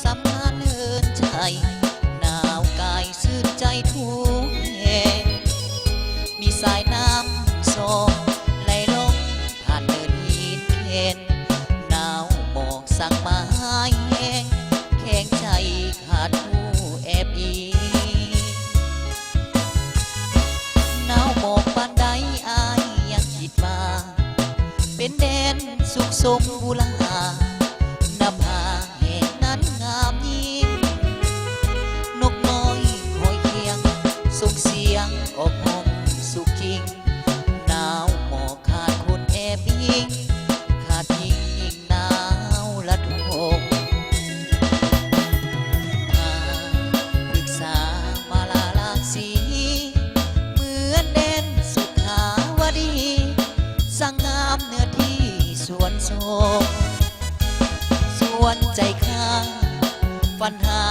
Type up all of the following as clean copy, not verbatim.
สำคัญเอินใจหนาวกายซื่นใจทุกแห่งมีสายน้ำโซไหลลงผ่านเนินหินเข็นหนาวหมอกสั่งมาให้แห้งแข็งใจขาดผู้แอบอีหนาวหมอกปานใดอายยังคิดว่าเป็นแดนสุขสมบูรณาหน้าผาแห่งนั้นงามยิ่งนกน้อยคอยเคียงส่งเสียงออกห้องสุขกิ่งหนาวหมอกขาดคนแอบยิงขาดยิ่งหนาวละทงปรึกษามาลาลากสีเหมือนแดนสุขาวดีสั่งงามเนื้อที่สวนโสมสวนใจข้าปัญหา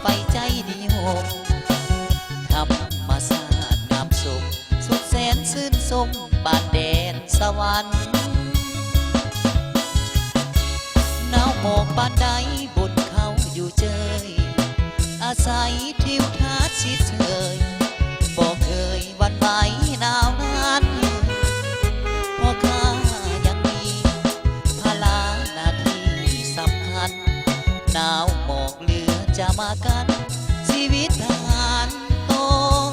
ไฟใจนิยมธรรมศาสตร์งามสมสุดแสนซื่นสมบ้านแดนสวรรค์หนาวหมอกบ้านใดบนเขาอยู่เจยอาศัยทิวทัศน์ชิดเชยบอกเคยวันไหวหนาวนานเพราะข้ายังมีภาระหน้าที่สำคัญหนาวหมอกเหลือจะมากันชีวิตทหารต้อง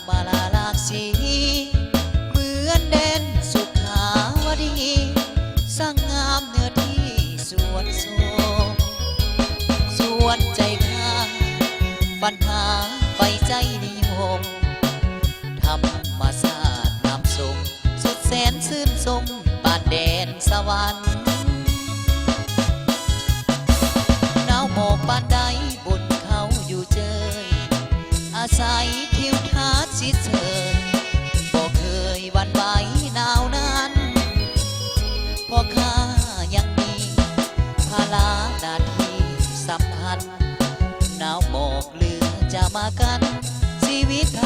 มาลาลากสีเหมือนแดนสุขาวดีสร้างงามเนื้อที่สวนโสมสวนใจข้าปัญหาไฟใจนิยมธรรมศาสตร์นำส่งสุดแสนซื่นสมบ้านแดนสวรรค์หนาวหมอกปานใดบนเขาอยู่เจยอาศัยทิวทัศน์ชิดเชยบอกเคยหวันไหวหนาวนั้นเพราะข้ายังมีภาระหน้าที่สำคัญหนาวหมอกเหลือจะมากันชีวิตท